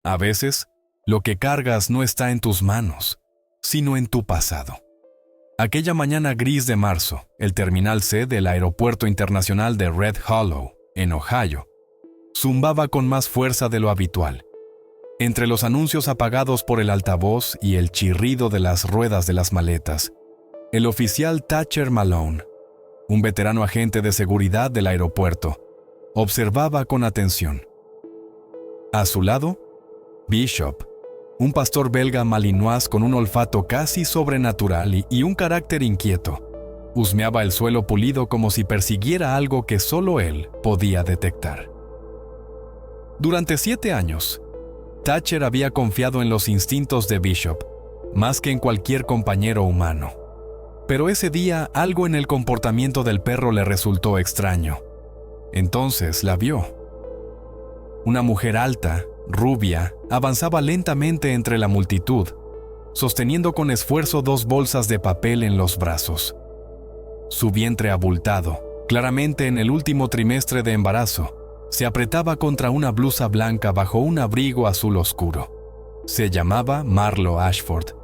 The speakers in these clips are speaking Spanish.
A veces, lo que cargas no está en tus manos, sino en tu pasado. Aquella mañana gris de marzo, el Terminal C del Aeropuerto Internacional de Red Hollow, en Ohio, zumbaba con más fuerza de lo habitual. Entre los anuncios apagados por el altavoz y el chirrido de las ruedas de las maletas, el oficial Thatcher Malone, un veterano agente de seguridad del aeropuerto, observaba con atención. A su lado, Bishop, un pastor belga malinois con un olfato casi sobrenatural y un carácter inquieto, husmeaba el suelo pulido como si persiguiera algo que solo él podía detectar. Durante 7 años, Thatcher había confiado en los instintos de Bishop, más que en cualquier compañero humano. Pero ese día algo en el comportamiento del perro le resultó extraño. Entonces la vio. Una mujer alta, rubia, avanzaba lentamente entre la multitud, sosteniendo con esfuerzo 2 bolsas de papel en los brazos. Su vientre abultado, claramente en el último trimestre de embarazo, se apretaba contra una blusa blanca bajo un abrigo azul oscuro. Se llamaba Marlo Ashford,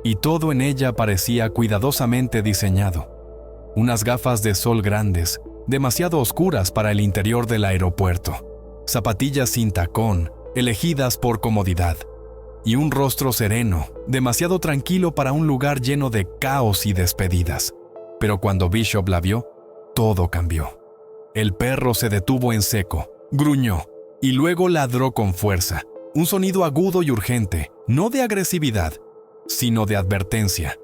y todo en ella parecía cuidadosamente diseñado. Unas gafas de sol grandes, demasiado oscuras para el interior del aeropuerto, zapatillas sin tacón, elegidas por comodidad, y un rostro sereno, demasiado tranquilo para un lugar lleno de caos y despedidas. Pero cuando Bishop la vio, todo cambió. El perro se detuvo en seco, gruñó, y luego ladró con fuerza, un sonido agudo y urgente, no de agresividad, sino de advertencia.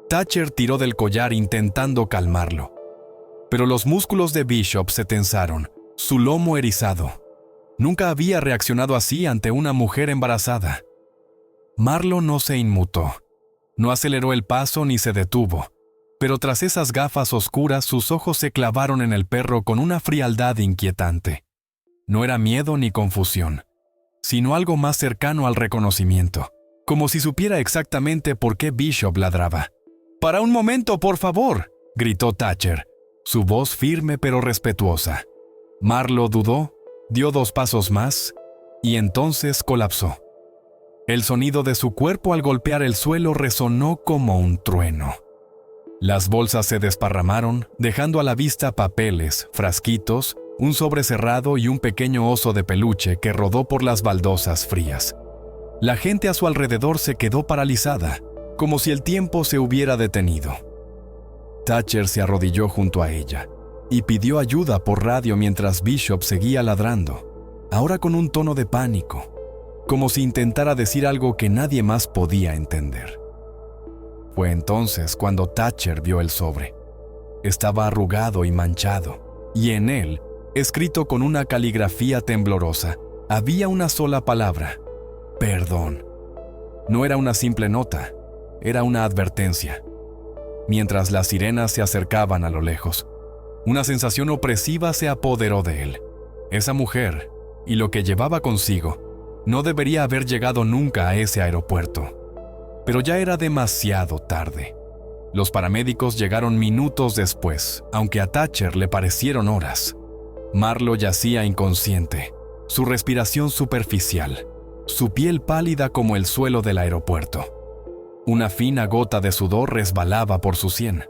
Thatcher tiró del collar intentando calmarlo, pero los músculos de Bishop se tensaron, su lomo erizado. Nunca había reaccionado así ante una mujer embarazada. Marlo no se inmutó, no aceleró el paso ni se detuvo, pero tras esas gafas oscuras sus ojos se clavaron en el perro con una frialdad inquietante. No era miedo ni confusión, sino algo más cercano al reconocimiento, como si supiera exactamente por qué Bishop ladraba. «¡Para un momento, por favor!», gritó Thatcher, su voz firme pero respetuosa. Marlo dudó, dio 2 pasos más, y entonces colapsó. El sonido de su cuerpo al golpear el suelo resonó como un trueno. Las bolsas se desparramaron, dejando a la vista papeles, frasquitos, un sobre cerrado y un pequeño oso de peluche que rodó por las baldosas frías. La gente a su alrededor se quedó paralizada, como si el tiempo se hubiera detenido. Thatcher se arrodilló junto a ella y pidió ayuda por radio mientras Bishop seguía ladrando, ahora con un tono de pánico, como si intentara decir algo que nadie más podía entender. Fue entonces cuando Thatcher vio el sobre. Estaba arrugado y manchado, y en él, escrito con una caligrafía temblorosa, había una sola palabra: perdón. No era una simple nota, era una advertencia. Mientras las sirenas se acercaban a lo lejos, una sensación opresiva se apoderó de él. Esa mujer, y lo que llevaba consigo, no debería haber llegado nunca a ese aeropuerto. Pero ya era demasiado tarde. Los paramédicos llegaron minutos después, aunque a Thatcher le parecieron horas. Marlo yacía inconsciente, su respiración superficial, su piel pálida como el suelo del aeropuerto. Una fina gota de sudor resbalaba por su sien.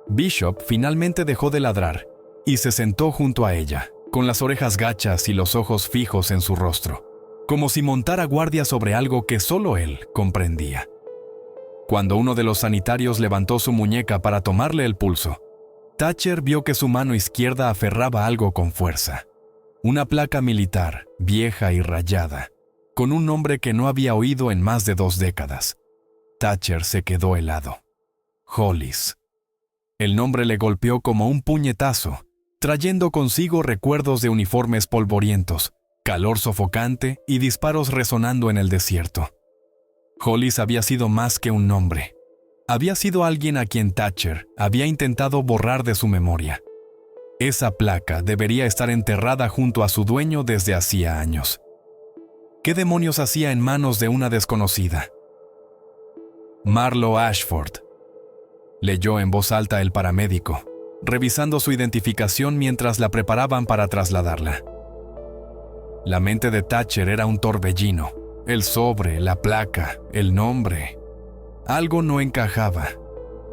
Bishop finalmente dejó de ladrar y se sentó junto a ella, con las orejas gachas y los ojos fijos en su rostro, como si montara guardia sobre algo que solo él comprendía. Cuando uno de los sanitarios levantó su muñeca para tomarle el pulso, Thatcher vio que su mano izquierda aferraba algo con fuerza. Una placa militar, vieja y rayada, con un nombre que no había oído en más de 2 décadas. Thatcher se quedó helado. Hollis. El nombre le golpeó como un puñetazo, trayendo consigo recuerdos de uniformes polvorientos, calor sofocante y disparos resonando en el desierto. Hollis había sido más que un nombre. Había sido alguien a quien Thatcher había intentado borrar de su memoria. Esa placa debería estar enterrada junto a su dueño desde hacía años. ¿Qué demonios hacía en manos de una desconocida? Marlo Ashford, leyó en voz alta el paramédico, revisando su identificación mientras la preparaban para trasladarla. La mente de Thatcher era un torbellino. El sobre, la placa, el nombre. Algo no encajaba.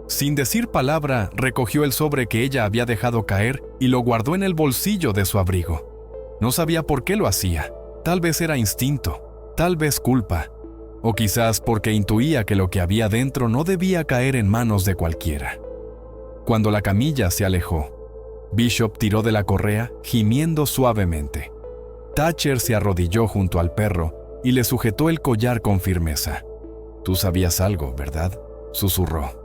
Sin decir palabra, recogió el sobre que ella había dejado caer y lo guardó en el bolsillo de su abrigo. No sabía por qué lo hacía. Tal vez era instinto, tal vez culpa, o quizás porque intuía que lo que había dentro no debía caer en manos de cualquiera. Cuando la camilla se alejó, Bishop tiró de la correa, gimiendo suavemente. Thatcher se arrodilló junto al perro y le sujetó el collar con firmeza. «Tú sabías algo, ¿verdad?», susurró.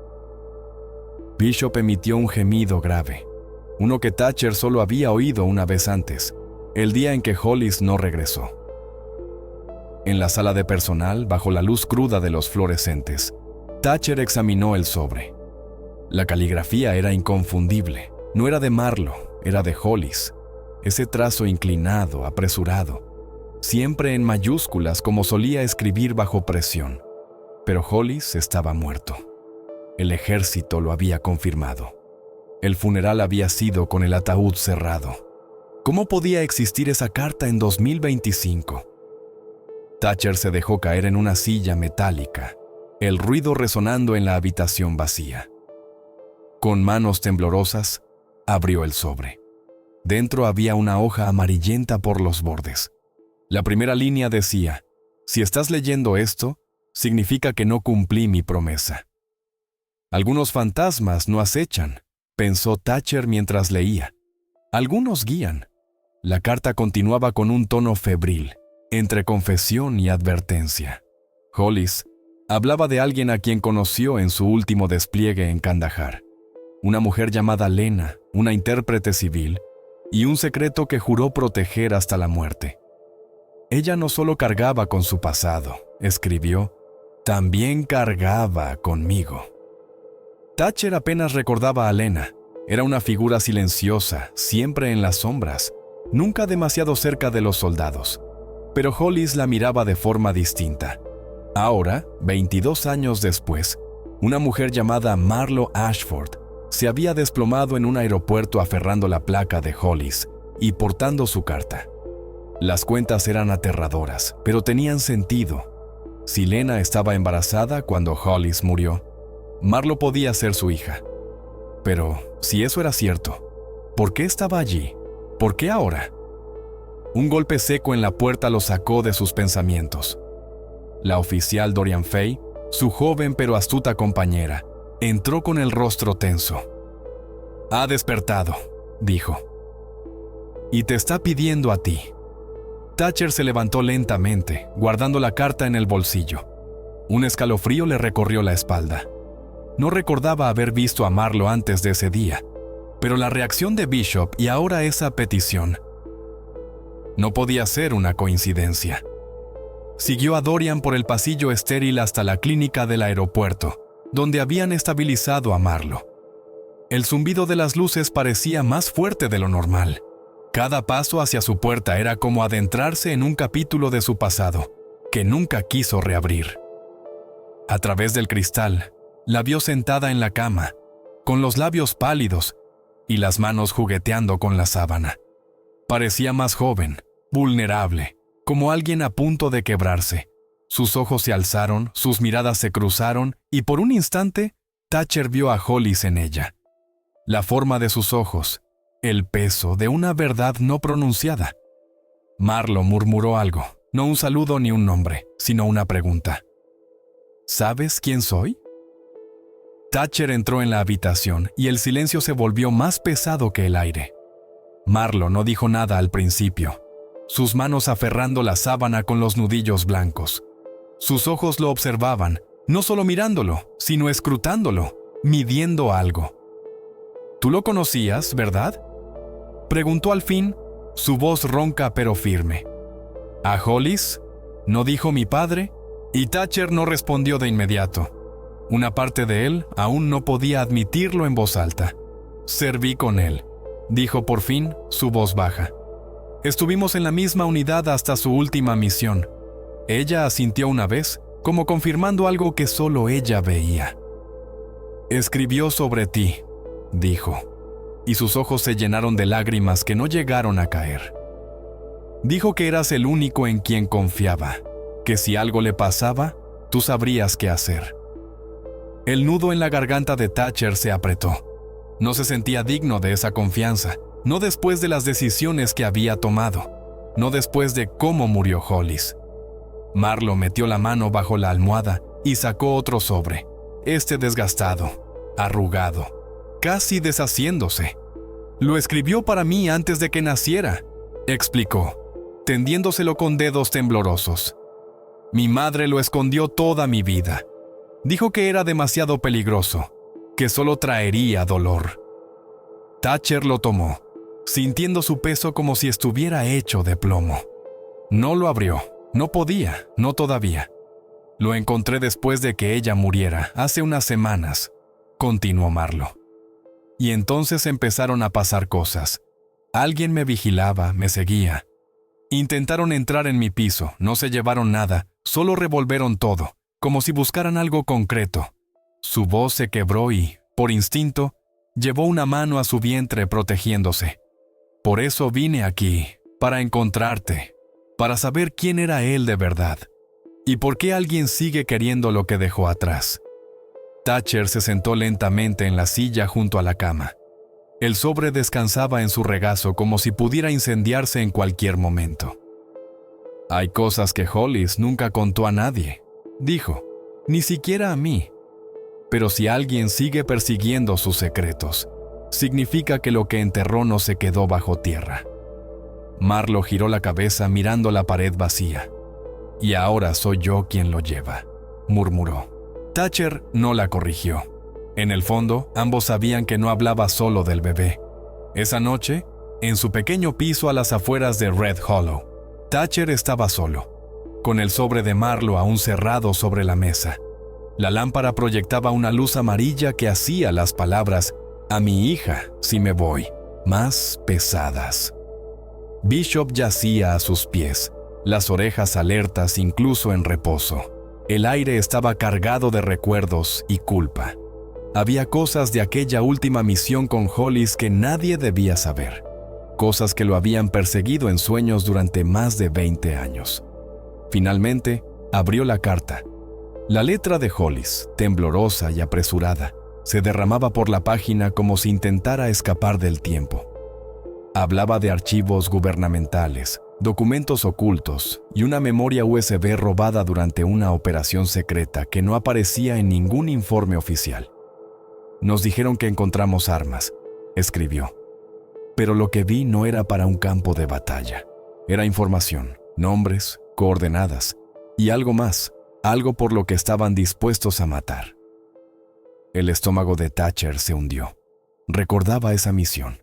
Bishop emitió un gemido grave, uno que Thatcher solo había oído una vez antes, el día en que Hollis no regresó. En la sala de personal, bajo la luz cruda de los fluorescentes, Thatcher examinó el sobre. La caligrafía era inconfundible. No era de Marlowe, era de Hollis. Ese trazo inclinado, apresurado, siempre en mayúsculas como solía escribir bajo presión. Pero Hollis estaba muerto. El ejército lo había confirmado. El funeral había sido con el ataúd cerrado. ¿Cómo podía existir esa carta en 2025? Thatcher se dejó caer en una silla metálica, el ruido resonando en la habitación vacía. Con manos temblorosas, abrió el sobre. Dentro había una hoja amarillenta por los bordes. La primera línea decía: «Si estás leyendo esto, significa que no cumplí mi promesa». Algunos fantasmas no acechan, pensó Thatcher mientras leía. Algunos guían. La carta continuaba con un tono febril, entre confesión y advertencia. Hollis hablaba de alguien a quien conoció en su último despliegue en Kandahar. Una mujer llamada Lena, una intérprete civil, y un secreto que juró proteger hasta la muerte. Ella no solo cargaba con su pasado, escribió, también cargaba conmigo. Thatcher apenas recordaba a Lena. Era una figura silenciosa, siempre en las sombras, nunca demasiado cerca de los soldados. Pero Hollis la miraba de forma distinta. Ahora, 22 años después, una mujer llamada Marlo Ashford se había desplomado en un aeropuerto aferrando la placa de Hollis y portando su carta. Las cuentas eran aterradoras, pero tenían sentido. Si Lena estaba embarazada cuando Hollis murió, Marlo podía ser su hija. Pero, si eso era cierto, ¿por qué estaba allí? ¿Por qué ahora? Un golpe seco en la puerta lo sacó de sus pensamientos. La oficial Dorian Fay, su joven pero astuta compañera, entró con el rostro tenso. «Ha despertado», dijo. «Y te está pidiendo a ti». Thatcher se levantó lentamente, guardando la carta en el bolsillo. Un escalofrío le recorrió la espalda. No recordaba haber visto a Marlo antes de ese día, pero la reacción de Bishop y ahora esa petición no podía ser una coincidencia. Siguió a Dorian por el pasillo estéril hasta la clínica del aeropuerto, donde habían estabilizado a Marlo. El zumbido de las luces parecía más fuerte de lo normal. Cada paso hacia su puerta era como adentrarse en un capítulo de su pasado, que nunca quiso reabrir. A través del cristal, la vio sentada en la cama, con los labios pálidos y las manos jugueteando con la sábana. Parecía más joven, vulnerable, como alguien a punto de quebrarse. Sus ojos se alzaron, sus miradas se cruzaron y por un instante, Thatcher vio a Hollis en ella. La forma de sus ojos, el peso de una verdad no pronunciada. Marlo murmuró algo, no un saludo ni un nombre, sino una pregunta. ¿Sabes quién soy? Thatcher entró en la habitación y el silencio se volvió más pesado que el aire. Marlo no dijo nada al principio, sus manos aferrando la sábana con los nudillos blancos. Sus ojos lo observaban, no solo mirándolo, sino escrutándolo, midiendo algo. «¿Tú lo conocías, verdad?», preguntó al fin, su voz ronca pero firme. «¿A Hollis?», no dijo mi padre, y Thatcher no respondió de inmediato. Una parte de él aún no podía admitirlo en voz alta. «Serví con él», dijo por fin, su voz baja. «Estuvimos en la misma unidad hasta su última misión». Ella asintió una vez, como confirmando algo que solo ella veía. «Escribió sobre ti», dijo, y sus ojos se llenaron de lágrimas que no llegaron a caer. Dijo que eras el único en quien confiaba, que si algo le pasaba, tú sabrías qué hacer. El nudo en la garganta de Thatcher se apretó. No se sentía digno de esa confianza, no después de las decisiones que había tomado, no después de cómo murió Hollis. Marlo metió la mano bajo la almohada y sacó otro sobre, desgastado, arrugado, casi deshaciéndose. Lo escribió para mí antes de que naciera, explicó, tendiéndoselo con dedos temblorosos. Mi madre lo escondió toda mi vida. Dijo que era demasiado peligroso, que solo traería dolor. Thatcher lo tomó, sintiendo su peso como si estuviera hecho de plomo. No lo abrió, no podía, no todavía. Lo encontré después de que ella muriera, hace unas semanas, continuó Marlo. Y entonces empezaron a pasar cosas. Alguien me vigilaba, me seguía. Intentaron entrar en mi piso, no se llevaron nada, solo revolvieron todo, como si buscaran algo concreto. Su voz se quebró y, por instinto, llevó una mano a su vientre protegiéndose. Por eso vine aquí, para encontrarte, para saber quién era él de verdad, y por qué alguien sigue queriendo lo que dejó atrás. Thatcher se sentó lentamente en la silla junto a la cama. El sobre descansaba en su regazo como si pudiera incendiarse en cualquier momento. Hay cosas que Hollis nunca contó a nadie, dijo, ni siquiera a mí. Pero si alguien sigue persiguiendo sus secretos, significa que lo que enterró no se quedó bajo tierra. Marlo giró la cabeza mirando la pared vacía. Y ahora soy yo quien lo lleva, murmuró. Thatcher no la corrigió. En el fondo, ambos sabían que no hablaba solo del bebé. Esa noche, en su pequeño piso a las afueras de Red Hollow, Thatcher estaba solo, con el sobre de Marlo aún cerrado sobre la mesa. La lámpara proyectaba una luz amarilla que hacía las palabras «a mi hija, si me voy», más pesadas. Bishop yacía a sus pies, las orejas alertas incluso en reposo. El aire estaba cargado de recuerdos y culpa. Había cosas de aquella última misión con Hollis que nadie debía saber. Cosas que lo habían perseguido en sueños durante más de 20 años. Finalmente, abrió la carta. La letra de Hollis, temblorosa y apresurada, se derramaba por la página como si intentara escapar del tiempo. Hablaba de archivos gubernamentales, documentos ocultos y una memoria USB robada durante una operación secreta que no aparecía en ningún informe oficial. Nos dijeron que encontramos armas, escribió. Pero lo que vi no era para un campo de batalla. Era información, nombres, coordenadas y algo más, algo por lo que estaban dispuestos a matar. El estómago de Thatcher se hundió. Recordaba esa misión.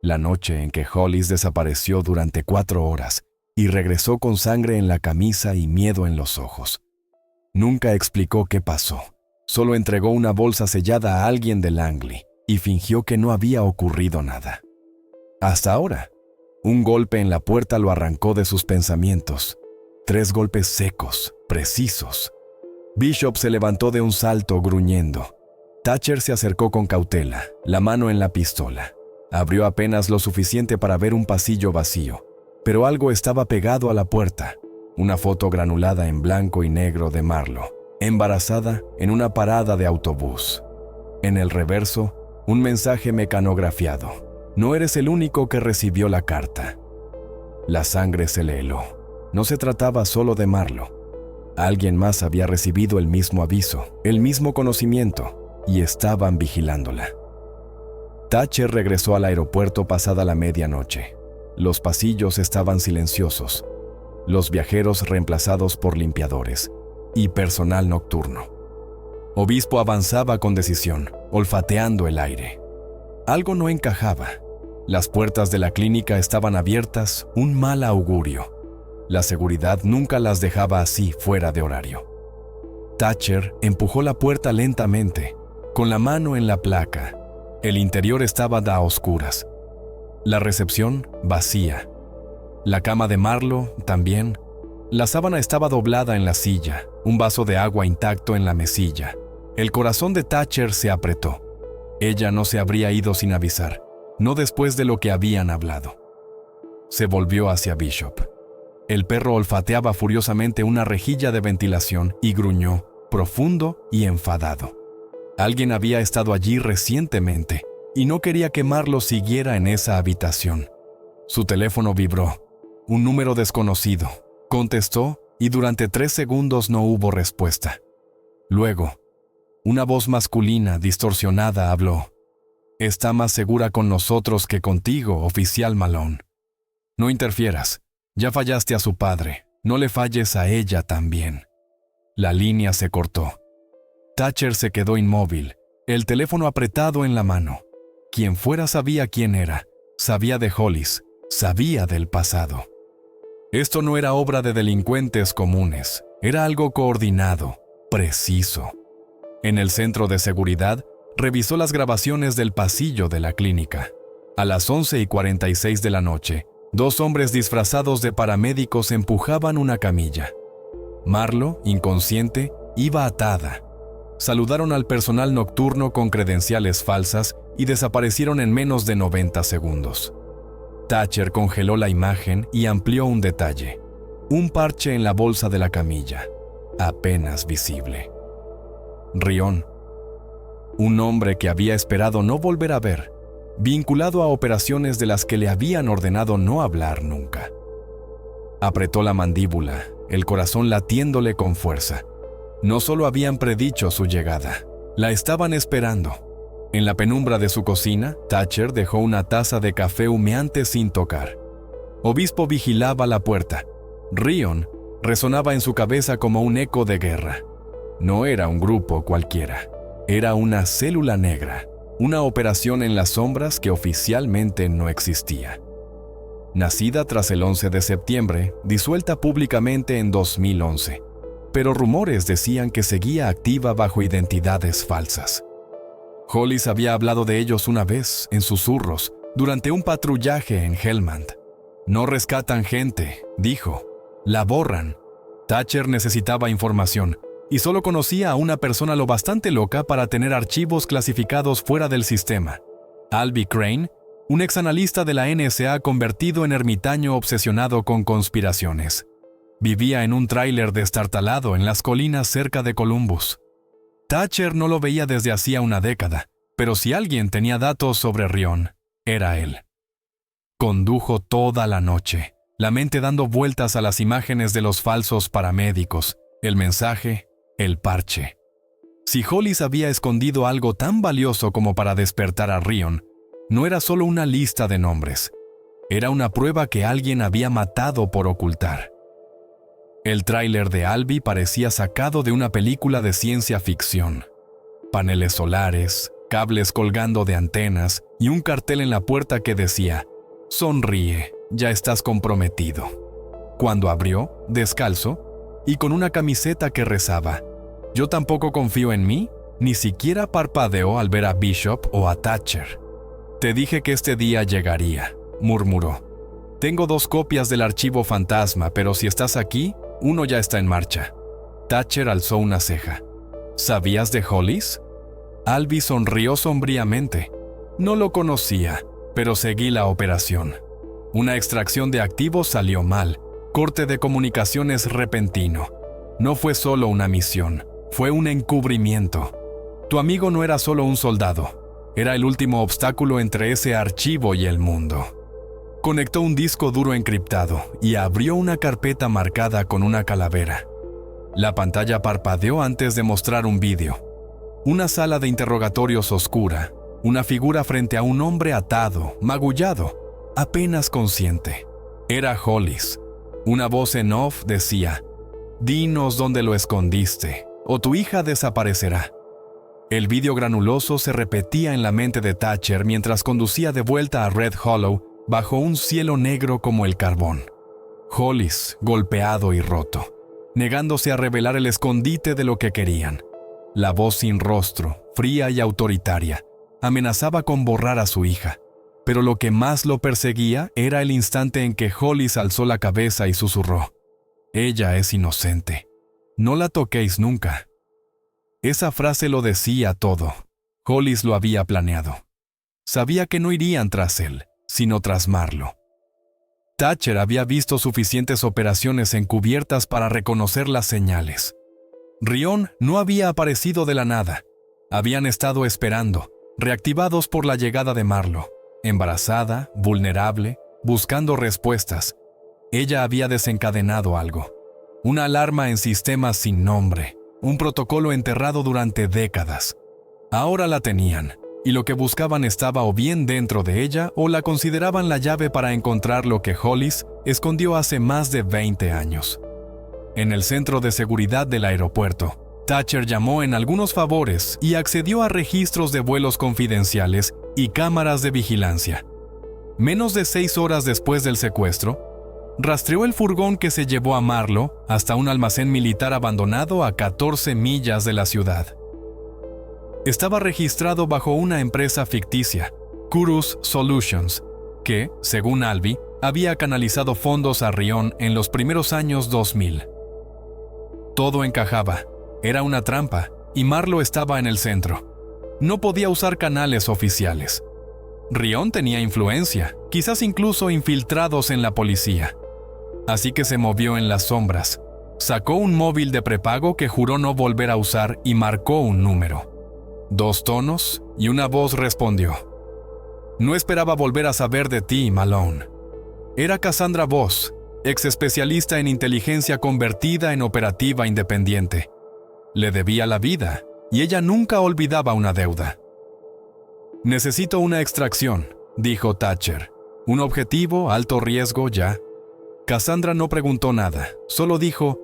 La noche en que Hollis desapareció durante 4 horas y regresó con sangre en la camisa y miedo en los ojos. Nunca explicó qué pasó. Solo entregó una bolsa sellada a alguien de Langley y fingió que no había ocurrido nada. Hasta ahora, un golpe en la puerta lo arrancó de sus pensamientos. 3 golpes secos, precisos. Bishop se levantó de un salto gruñendo. Thatcher se acercó con cautela, la mano en la pistola. Abrió apenas lo suficiente para ver un pasillo vacío, pero algo estaba pegado a la puerta. Una foto granulada en blanco y negro de Marlo, embarazada en una parada de autobús. En el reverso, un mensaje mecanografiado. No eres el único que recibió la carta. La sangre se le heló. No se trataba solo de Marlo. Alguien más había recibido el mismo aviso, el mismo conocimiento, y estaban vigilándola. Thatcher regresó al aeropuerto pasada la medianoche. Los pasillos estaban silenciosos, los viajeros reemplazados por limpiadores y personal nocturno. Obispo avanzaba con decisión, olfateando el aire. Algo no encajaba. Las puertas de la clínica estaban abiertas, un mal augurio. La seguridad nunca las dejaba así fuera de horario. Thatcher empujó la puerta lentamente, con la mano en la placa. El interior estaba a oscuras. La recepción, vacía. La cama de Marlo, también. La sábana estaba doblada en la silla, un vaso de agua intacto en la mesilla. El corazón de Thatcher se apretó. Ella no se habría ido sin avisar, no después de lo que habían hablado. Se volvió hacia Bishop. El perro olfateaba furiosamente una rejilla de ventilación y gruñó, profundo y enfadado. Alguien había estado allí recientemente y no quería que Marlo siguiera en esa habitación. Su teléfono vibró. Un número desconocido. Contestó y durante 3 segundos no hubo respuesta. Luego, una voz masculina distorsionada habló. «Está más segura con nosotros que contigo, oficial Malone. No interfieras. Ya fallaste a su padre. No le falles a ella también». La línea se cortó. Thatcher se quedó inmóvil, el teléfono apretado en la mano. Quien fuera sabía quién era, sabía de Hollis, sabía del pasado. Esto no era obra de delincuentes comunes, era algo coordinado, preciso. En el centro de seguridad, revisó las grabaciones del pasillo de la clínica. A las 11:46 de la noche, 2 hombres disfrazados de paramédicos empujaban una camilla. Marlo, inconsciente, iba atada. Saludaron al personal nocturno con credenciales falsas y desaparecieron en menos de 90 segundos. Thatcher congeló la imagen y amplió un detalle. Un parche en la bolsa de la camilla, apenas visible. Ryan, un hombre que había esperado no volver a ver, vinculado a operaciones de las que le habían ordenado no hablar nunca. Apretó la mandíbula, el corazón latiéndole con fuerza. No solo habían predicho su llegada, la estaban esperando. En la penumbra de su cocina, Thatcher dejó una taza de café humeante sin tocar. Obispo vigilaba la puerta. Ryan resonaba en su cabeza como un eco de guerra. No era un grupo cualquiera. Era una célula negra, una operación en las sombras que oficialmente no existía. Nacida tras el 11 de septiembre, disuelta públicamente en 2011, pero rumores decían que seguía activa bajo identidades falsas. Hollis había hablado de ellos una vez, en susurros, durante un patrullaje en Helmand. «No rescatan gente», dijo. «La borran». Thatcher necesitaba información, y solo conocía a una persona lo bastante loca para tener archivos clasificados fuera del sistema. Albie Crane, un exanalista de la NSA convertido en ermitaño obsesionado con conspiraciones. Vivía en un tráiler destartalado en las colinas cerca de Columbus. Thatcher no lo veía desde hacía una década, pero si alguien tenía datos sobre Ryan, era él. Condujo toda la noche, la mente dando vueltas a las imágenes de los falsos paramédicos, el mensaje, el parche. Si Hollis había escondido algo tan valioso como para despertar a Ryan, no era solo una lista de nombres. Era una prueba que alguien había matado por ocultar. El tráiler de Albie parecía sacado de una película de ciencia ficción. Paneles solares, cables colgando de antenas y un cartel en la puerta que decía: «Sonríe, ya estás comprometido». Cuando abrió, descalzo, y con una camiseta que rezaba: «Yo tampoco confío en mí», ni siquiera parpadeó al ver a Bishop o a Thatcher. «Te dije que este día llegaría», murmuró. «Tengo 2 copias del archivo fantasma, pero si estás aquí, uno ya está en marcha». Thatcher alzó una ceja. «¿Sabías de Hollis?». Albie sonrió sombríamente. «No lo conocía, pero seguí la operación. Una extracción de activos salió mal, corte de comunicaciones repentino. No fue solo una misión, fue un encubrimiento. Tu amigo no era solo un soldado, era el último obstáculo entre ese archivo y el mundo». Conectó un disco duro encriptado y abrió una carpeta marcada con una calavera. La pantalla parpadeó antes de mostrar un vídeo. Una sala de interrogatorios oscura, una figura frente a un hombre atado, magullado, apenas consciente. Era Hollis. Una voz en off decía: «Dinos dónde lo escondiste, o tu hija desaparecerá». El vídeo granuloso se repetía en la mente de Thatcher mientras conducía de vuelta a Red Hollow bajo un cielo negro como el carbón. Hollis, golpeado y roto, negándose a revelar el escondite de lo que querían. La voz sin rostro, fría y autoritaria, amenazaba con borrar a su hija, pero lo que más lo perseguía era el instante en que Hollis alzó la cabeza y susurró: «Ella es inocente. No la toquéis nunca». Esa frase lo decía todo. Hollis lo había planeado. Sabía que no irían tras él, sino tras Marlo. Thatcher había visto suficientes operaciones encubiertas para reconocer las señales. Ryan no había aparecido de la nada. Habían estado esperando, reactivados por la llegada de Marlo, embarazada, vulnerable, buscando respuestas. Ella había desencadenado algo. Una alarma en sistemas sin nombre, un protocolo enterrado durante décadas. Ahora la tenían, y lo que buscaban estaba o bien dentro de ella o la consideraban la llave para encontrar lo que Hollis escondió hace más de 20 años. En el centro de seguridad del aeropuerto, Thatcher llamó en algunos favores y accedió a registros de vuelos confidenciales y cámaras de vigilancia. Menos de 6 horas después del secuestro, rastreó el furgón que se llevó a Marlo hasta un almacén militar abandonado a 14 millas de la ciudad. Estaba registrado bajo una empresa ficticia, Curus Solutions, que, según Albee, había canalizado fondos a Ryan en los primeros años 2000. Todo encajaba, era una trampa, y Marlo estaba en el centro. No podía usar canales oficiales. Ryan tenía influencia, quizás incluso infiltrados en la policía. Así que se movió en las sombras. Sacó un móvil de prepago que juró no volver a usar y marcó un número. 2 tonos y una voz respondió. No esperaba volver a saber de ti, Malone. Era Cassandra Voss, ex especialista en inteligencia convertida en operativa independiente. Le debía la vida y ella nunca olvidaba una deuda. Necesito una extracción, dijo Thatcher. Un objetivo, alto riesgo ya. Cassandra no preguntó nada, solo dijo,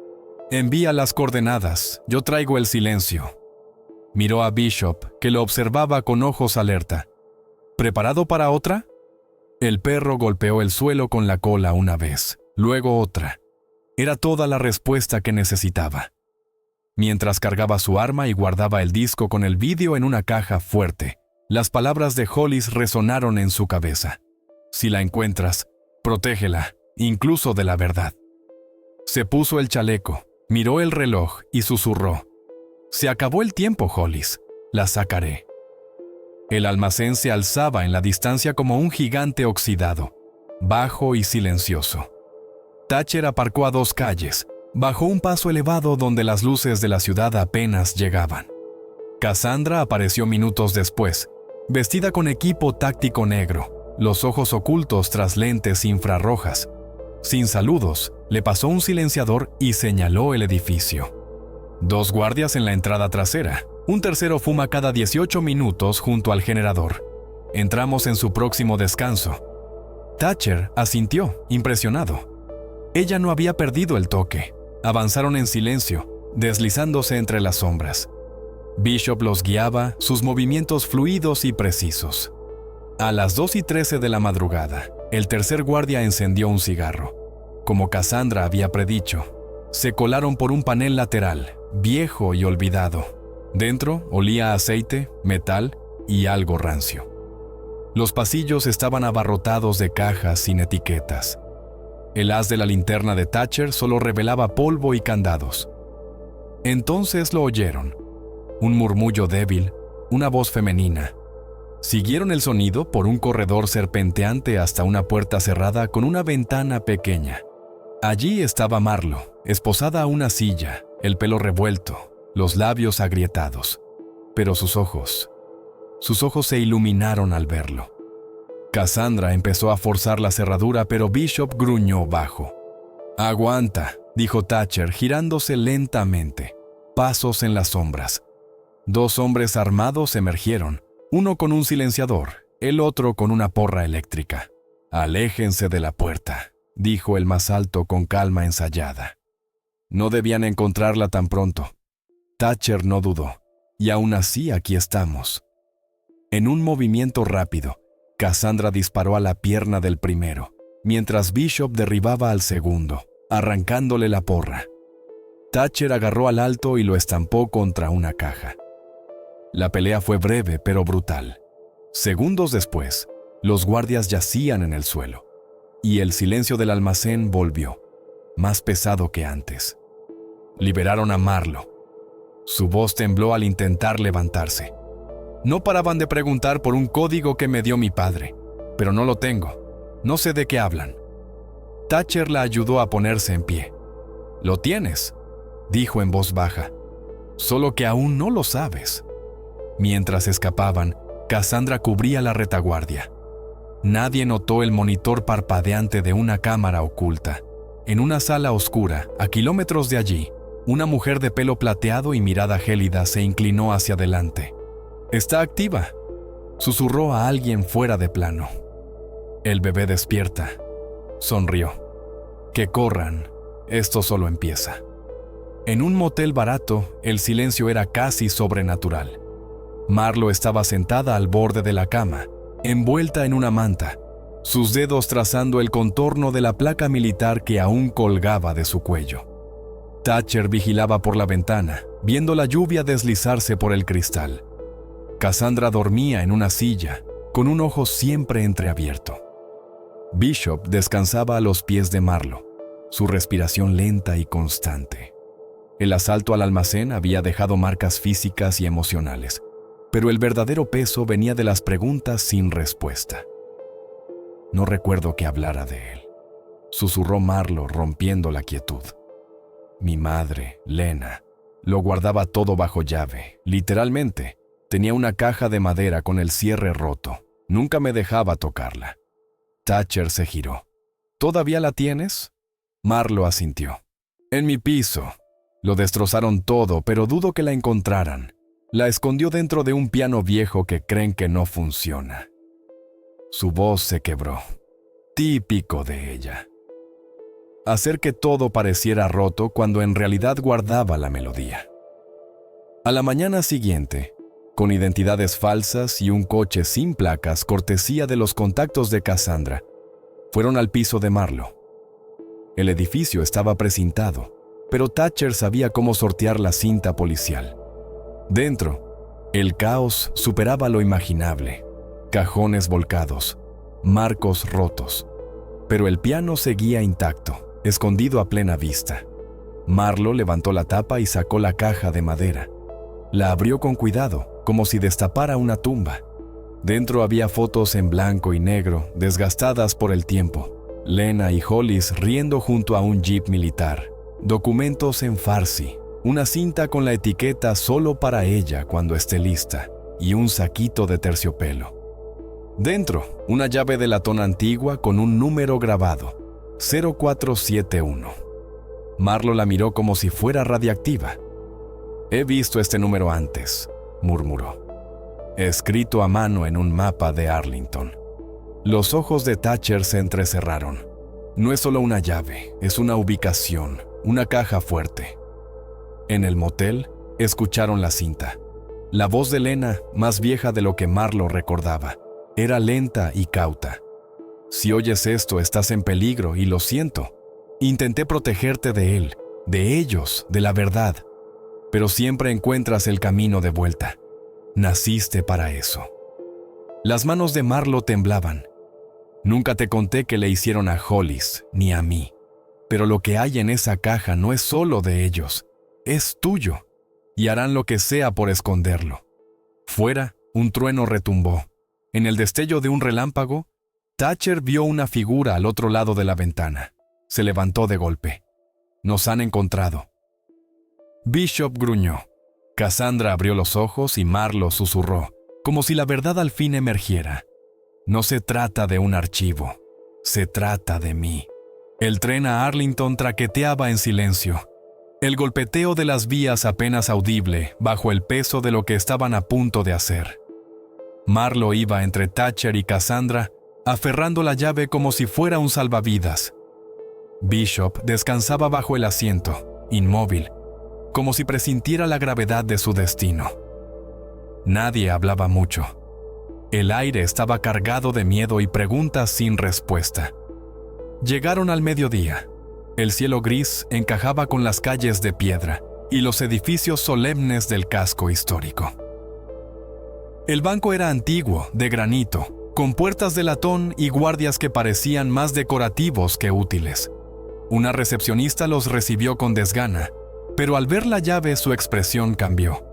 envía las coordenadas, yo traigo el silencio. Miró a Bishop, que lo observaba con ojos alerta. ¿Preparado para otra? El perro golpeó el suelo con la cola una vez, luego otra. Era toda la respuesta que necesitaba. Mientras cargaba su arma y guardaba el disco con el vídeo en una caja fuerte, las palabras de Hollis resonaron en su cabeza. Si la encuentras, protégela. Incluso de la verdad. Se puso el chaleco, miró el reloj y susurró. Se acabó el tiempo, Hollis. La sacaré. El almacén se alzaba en la distancia como un gigante oxidado, bajo y silencioso. Thatcher aparcó a 2 calles, bajó un paso elevado donde las luces de la ciudad apenas llegaban. Cassandra apareció minutos después, vestida con equipo táctico negro, los ojos ocultos tras lentes infrarrojas. Sin saludos, le pasó un silenciador y señaló el edificio. 2 guardias en la entrada trasera. Un tercero fuma cada 18 minutos junto al generador. Entramos en su próximo descanso. Thatcher asintió, impresionado. Ella no había perdido el toque. Avanzaron en silencio, deslizándose entre las sombras. Bishop los guiaba, sus movimientos fluidos y precisos. A las 2:13 de la madrugada, el tercer guardia encendió un cigarro. Como Cassandra había predicho, se colaron por un panel lateral, viejo y olvidado. Dentro olía a aceite, metal y algo rancio. Los pasillos estaban abarrotados de cajas sin etiquetas. El haz de la linterna de Thatcher solo revelaba polvo y candados. Entonces lo oyeron. Un murmullo débil, una voz femenina. Siguieron el sonido por un corredor serpenteante hasta una puerta cerrada con una ventana pequeña. Allí estaba Marlo, esposada a una silla, el pelo revuelto, los labios agrietados. Pero sus ojos se iluminaron al verlo. Cassandra empezó a forzar la cerradura, pero Bishop gruñó bajo. «Aguanta», dijo Thatcher, girándose lentamente. Pasos en las sombras. 2 hombres armados emergieron. Uno con un silenciador, el otro con una porra eléctrica. «Aléjense de la puerta», dijo el más alto con calma ensayada. No debían encontrarla tan pronto. Thatcher no dudó, y aún así aquí estamos. En un movimiento rápido, Cassandra disparó a la pierna del primero, mientras Bishop derribaba al segundo, arrancándole la porra. Thatcher agarró al alto y lo estampó contra una caja. La pelea fue breve pero brutal. Segundos después, los guardias yacían en el suelo, y el silencio del almacén volvió, más pesado que antes. Liberaron a Marlo. Su voz tembló al intentar levantarse. No paraban de preguntar por un código que me dio mi padre, pero no lo tengo. No sé de qué hablan. Thatcher la ayudó a ponerse en pie. «Lo tienes», dijo en voz baja. «Solo que aún no lo sabes». Mientras escapaban, Cassandra cubría la retaguardia. Nadie notó el monitor parpadeante de una cámara oculta. En una sala oscura, a kilómetros de allí, una mujer de pelo plateado y mirada gélida se inclinó hacia adelante. «Está activa», susurró a alguien fuera de plano. «El bebé despierta», sonrió. «Que corran, esto solo empieza». En un motel barato, el silencio era casi sobrenatural. Marlo estaba sentada al borde de la cama, envuelta en una manta, sus dedos trazando el contorno de la placa militar que aún colgaba de su cuello. Thatcher vigilaba por la ventana, viendo la lluvia deslizarse por el cristal. Cassandra dormía en una silla, con un ojo siempre entreabierto. Bishop descansaba a los pies de Marlo, su respiración lenta y constante. El asalto al almacén había dejado marcas físicas y emocionales, pero el verdadero peso venía de las preguntas sin respuesta. «No recuerdo que hablara de él», susurró Marlo, rompiendo la quietud. «Mi madre, Lena, lo guardaba todo bajo llave, literalmente. Tenía una caja de madera con el cierre roto. Nunca me dejaba tocarla». Thatcher se giró. «¿Todavía la tienes?» Marlo asintió. «En mi piso. Lo destrozaron todo, pero dudo que la encontraran. La escondió dentro de un piano viejo que creen que no funciona». Su voz se quebró. Típico de ella. Hacer que todo pareciera roto cuando en realidad guardaba la melodía. A la mañana siguiente, con identidades falsas y un coche sin placas cortesía de los contactos de Cassandra, fueron al piso de Marlo. El edificio estaba precintado, pero Thatcher sabía cómo sortear la cinta policial. Dentro, el caos superaba lo imaginable. Cajones volcados, marcos rotos. Pero el piano seguía intacto, escondido a plena vista. Marlo levantó la tapa y sacó la caja de madera. La abrió con cuidado, como si destapara una tumba. Dentro había fotos en blanco y negro, desgastadas por el tiempo. Lena y Hollis riendo junto a un jeep militar. Documentos en farsi. Una cinta con la etiqueta «Solo para ella cuando esté lista» y un saquito de terciopelo. Dentro, una llave de latón antigua con un número grabado, 0471. Marlo la miró como si fuera radiactiva. «He visto este número antes», murmuró. Escrito a mano en un mapa de Arlington. Los ojos de Thatcher se entrecerraron. No es solo una llave, es una ubicación, una caja fuerte. En el motel, escucharon la cinta. La voz de Lena, más vieja de lo que Marlo recordaba, era lenta y cauta. «Si oyes esto, estás en peligro y lo siento. Intenté protegerte de él, de ellos, de la verdad. Pero siempre encuentras el camino de vuelta. Naciste para eso». Las manos de Marlo temblaban. «Nunca te conté que le hicieron a Hollis, ni a mí. Pero lo que hay en esa caja no es solo de ellos, es tuyo. Y harán lo que sea por esconderlo». Fuera, un trueno retumbó. En el destello de un relámpago, Thatcher vio una figura al otro lado de la ventana. Se levantó de golpe. «Nos han encontrado». Bishop gruñó. Cassandra abrió los ojos y Marlo susurró, como si la verdad al fin emergiera. «No se trata de un archivo. Se trata de mí». El tren a Arlington traqueteaba en silencio. El golpeteo de las vías apenas audible bajo el peso de lo que estaban a punto de hacer. Marlo iba entre Thatcher y Cassandra, aferrando la llave como si fuera un salvavidas. Bishop descansaba bajo el asiento, inmóvil, como si presintiera la gravedad de su destino. Nadie hablaba mucho. El aire estaba cargado de miedo y preguntas sin respuesta. Llegaron al mediodía. El cielo gris encajaba con las calles de piedra y los edificios solemnes del casco histórico. El banco era antiguo, de granito, con puertas de latón y guardias que parecían más decorativos que útiles. Una recepcionista los recibió con desgana, pero al ver la llave su expresión cambió.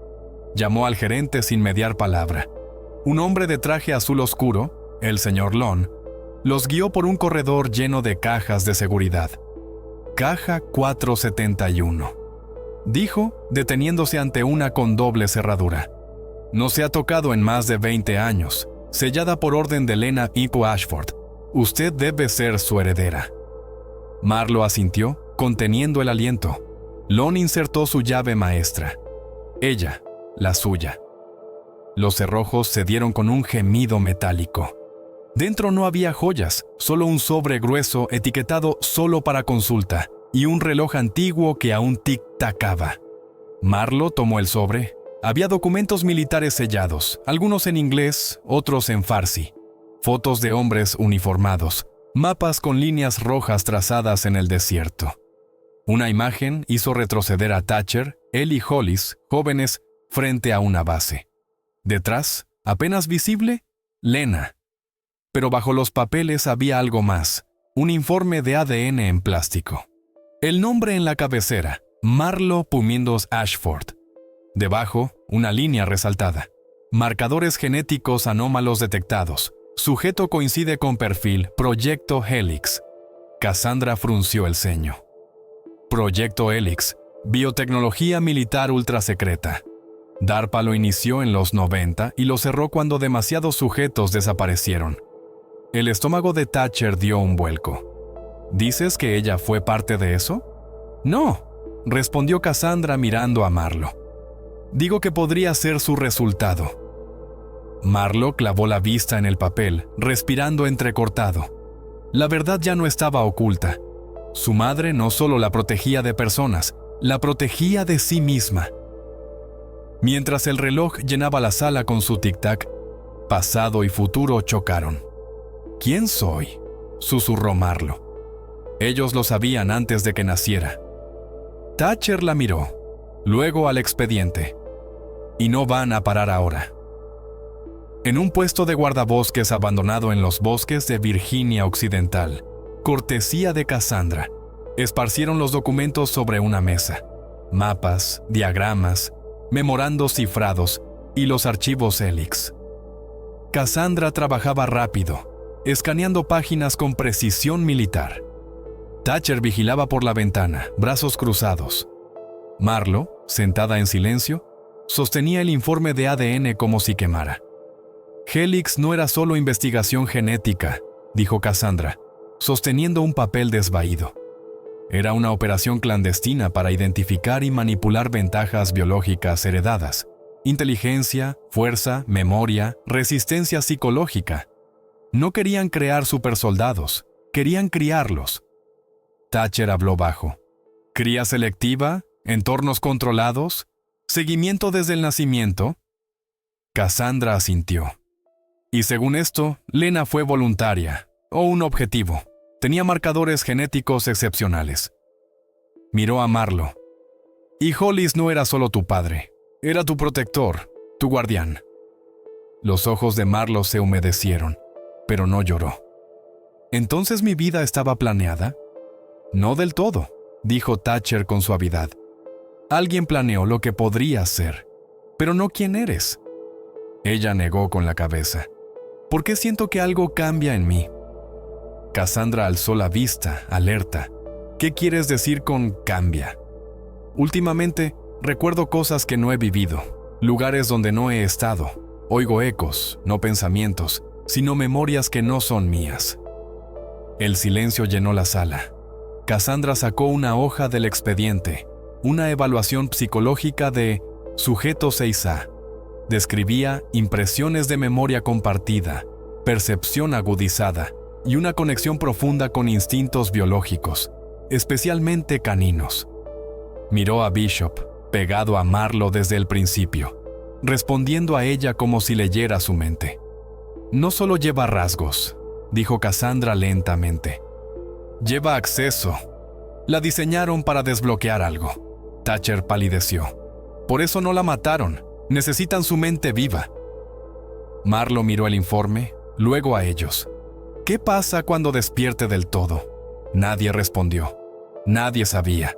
Llamó al gerente sin mediar palabra. Un hombre de traje azul oscuro, el señor Lon, Los guió por un corredor lleno de cajas de seguridad. Caja 471, dijo, deteniéndose ante una con doble cerradura. No se ha tocado en más de 20 años, sellada por orden de Lena Ipo Ashford. Usted debe ser su heredera. Marlo asintió, conteniendo el aliento. Lon insertó su llave maestra. Ella, la suya. Los cerrojos se dieron con un gemido metálico. Dentro no había joyas, solo un sobre grueso etiquetado solo para consulta y un reloj antiguo que aún tic-tacaba. Marlo tomó el sobre. Había documentos militares sellados, algunos en inglés, otros en farsi. Fotos de hombres uniformados, mapas con líneas rojas trazadas en el desierto. Una imagen hizo retroceder a Thatcher, él y Hollis, jóvenes, frente a una base. Detrás, apenas visible, Lena. Pero bajo los papeles había algo más, un informe de ADN en plástico. El nombre en la cabecera, Marlo Pumindos Ashford. Debajo, una línea resaltada. Marcadores genéticos anómalos detectados. Sujeto coincide con perfil, Proyecto Helix. Cassandra frunció el ceño. Proyecto Helix, biotecnología militar ultrasecreta. DARPA lo inició en los 90 y lo cerró cuando demasiados sujetos desaparecieron. El estómago de Thatcher dio un vuelco. ¿Dices que ella fue parte de eso? No, respondió Cassandra mirando a Marlo. Digo que podría ser su resultado. Marlo clavó la vista en el papel, respirando entrecortado. La verdad ya no estaba oculta. Su madre no solo la protegía de personas, la protegía de sí misma. Mientras el reloj llenaba la sala con su tic-tac, pasado y futuro chocaron. ¿Quién soy?, susurró Marlo. Ellos lo sabían antes de que naciera. Thatcher la miró, luego al expediente. Y no van a parar ahora. En un puesto de guardabosques abandonado en los bosques de Virginia Occidental, cortesía de Cassandra, esparcieron los documentos sobre una mesa. Mapas, diagramas, memorandos cifrados y los archivos Helix. Cassandra trabajaba rápido, escaneando páginas con precisión militar. Thatcher vigilaba por la ventana, brazos cruzados. Marlo, sentada en silencio, sostenía el informe de ADN como si quemara. Helix no era solo investigación genética, dijo Cassandra, sosteniendo un papel desvaído. Era una operación clandestina para identificar y manipular ventajas biológicas heredadas. Inteligencia, fuerza, memoria, resistencia psicológica. No querían crear supersoldados, querían criarlos. Thatcher habló bajo. ¿Cría selectiva? ¿Entornos controlados? ¿Seguimiento desde el nacimiento? Cassandra asintió. Y según esto, Lena fue voluntaria, o un objetivo. Tenía marcadores genéticos excepcionales. Miró a Marlo. Y Hollis no era solo tu padre, era tu protector, tu guardián. Los ojos de Marlo se humedecieron, pero no lloró. ¿Entonces mi vida estaba planeada? No del todo, dijo Thatcher con suavidad. Alguien planeó lo que podría ser, pero no quién eres. Ella negó con la cabeza. ¿Por qué siento que algo cambia en mí? Cassandra alzó la vista, alerta. ¿Qué quieres decir con cambia? Últimamente, recuerdo cosas que no he vivido, lugares donde no he estado. Oigo ecos, no pensamientos, sino memorias que no son mías. El silencio llenó la sala. Cassandra sacó una hoja del expediente, una evaluación psicológica de sujeto 6A. Describía impresiones de memoria compartida, percepción agudizada y una conexión profunda con instintos biológicos, especialmente caninos. Miró a Bishop, pegado a Marlo desde el principio, respondiendo a ella como si leyera su mente. No solo lleva rasgos, dijo Cassandra lentamente. Lleva acceso. La diseñaron para desbloquear algo. Thatcher palideció. Por eso no la mataron. Necesitan su mente viva. Marlo miró el informe, luego a ellos. ¿Qué pasa cuando despierte del todo? Nadie respondió. Nadie sabía.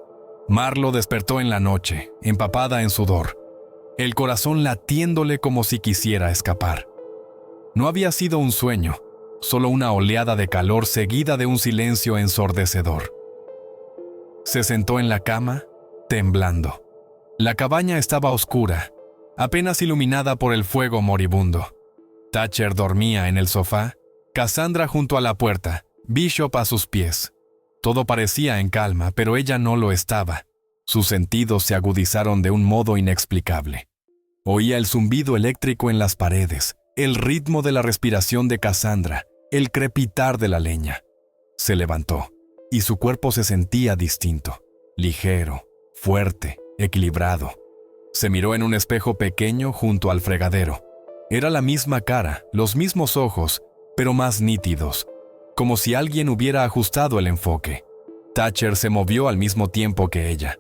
Marlo despertó en la noche, empapada en sudor, el corazón latiéndole como si quisiera escapar. No había sido un sueño. solo una oleada de calor seguida de un silencio ensordecedor. Se sentó en la cama, temblando. La cabaña estaba oscura, apenas iluminada por el fuego moribundo. Thatcher dormía en el sofá, Cassandra junto a la puerta, Bishop a sus pies. Todo parecía en calma, pero ella no lo estaba. Sus sentidos se agudizaron de un modo inexplicable. Oía el zumbido eléctrico en las paredes, el ritmo de la respiración de Cassandra, el crepitar de la leña. Se levantó, y su cuerpo se sentía distinto, ligero, fuerte, equilibrado. Se miró en un espejo pequeño junto al fregadero. Era la misma cara, los mismos ojos, pero más nítidos, como si alguien hubiera ajustado el enfoque. Thatcher se movió al mismo tiempo que ella.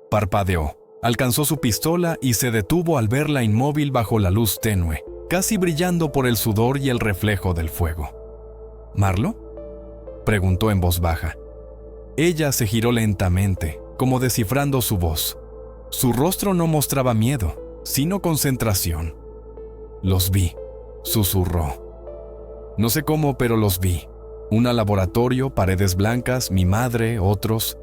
Parpadeó, alcanzó su pistola y se detuvo al verla inmóvil bajo la luz tenue, casi brillando por el sudor y el reflejo del fuego. ¿Marlo?, preguntó en voz baja. Ella se giró lentamente, como descifrando su voz. Su rostro no mostraba miedo, sino concentración. «Los vi», susurró. «No sé cómo, pero los vi. Un laboratorio, paredes blancas, mi madre, otros.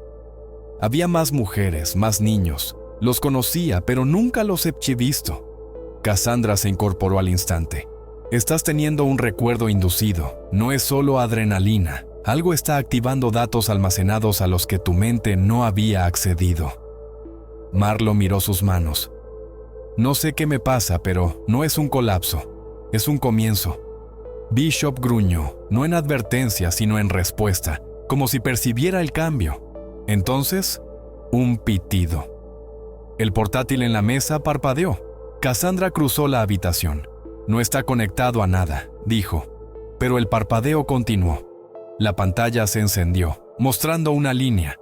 Había más mujeres, más niños. Los conocía, pero nunca los he visto». Cassandra se incorporó al instante. «Estás teniendo un recuerdo inducido. No es solo adrenalina. Algo está activando datos almacenados a los que tu mente no había accedido». Marlo miró sus manos. «No sé qué me pasa, pero no es un colapso. Es un comienzo». Bishop gruñó, no en advertencia, sino en respuesta, como si percibiera el cambio. Entonces, un pitido. El portátil en la mesa parpadeó. Cassandra cruzó la habitación. «No está conectado a nada», dijo. Pero el parpadeo continuó. La pantalla se encendió, mostrando una línea.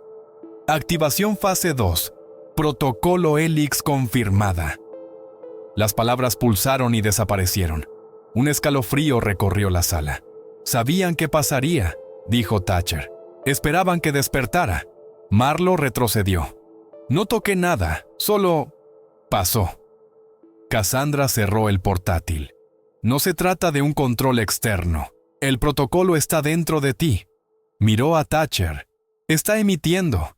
«Activación fase 2. Protocolo Helix confirmada». Las palabras pulsaron y desaparecieron. Un escalofrío recorrió la sala. «Sabían qué pasaría», dijo Thatcher. «Esperaban que despertara». Marlo retrocedió. «No toqué nada, solo pasó». Cassandra cerró el portátil. «No se trata de un control externo. El protocolo está dentro de ti». Miró a Thatcher. «Está emitiendo.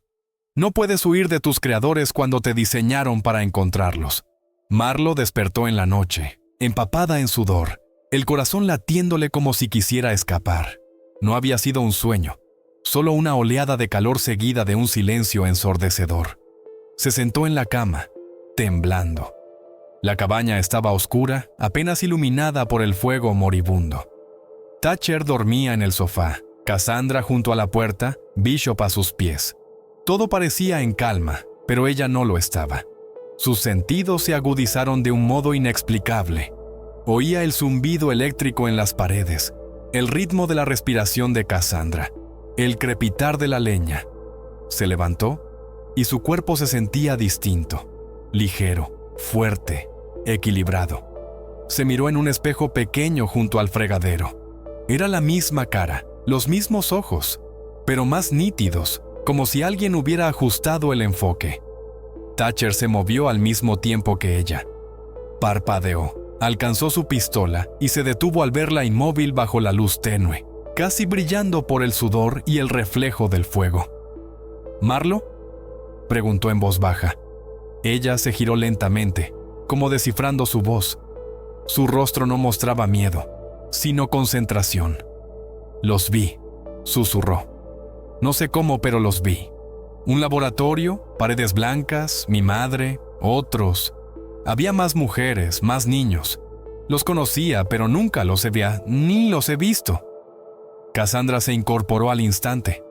No puedes huir de tus creadores cuando te diseñaron para encontrarlos». Marlo despertó en la noche, empapada en sudor, el corazón latiéndole como si quisiera escapar. No había sido un sueño, solo una oleada de calor seguida de un silencio ensordecedor. Se sentó en la cama, temblando. La cabaña estaba oscura, apenas iluminada por el fuego moribundo. Thatcher dormía en el sofá, Cassandra junto a la puerta, Bishop a sus pies. Todo parecía en calma, pero ella no lo estaba. Sus sentidos se agudizaron de un modo inexplicable. Oía el zumbido eléctrico en las paredes, el ritmo de la respiración de Cassandra, el crepitar de la leña. Se levantó y su cuerpo se sentía distinto, ligero, fuerte, equilibrado. Se miró en un espejo pequeño junto al fregadero. Era la misma cara, los mismos ojos, pero más nítidos, como si alguien hubiera ajustado el enfoque. Thatcher se movió al mismo tiempo que ella. Parpadeó, alcanzó su pistola y se detuvo al verla inmóvil bajo la luz tenue, casi brillando por el sudor y el reflejo del fuego. «¿Marlo?», preguntó en voz baja. Ella se giró lentamente, como descifrando su voz. Su rostro no mostraba miedo, sino concentración. «Los vi», susurró. «No sé cómo, pero los vi. Un laboratorio, paredes blancas, mi madre, otros. Había más mujeres, más niños. Los conocía, pero nunca los había, ni los he visto». Cassandra se incorporó al instante.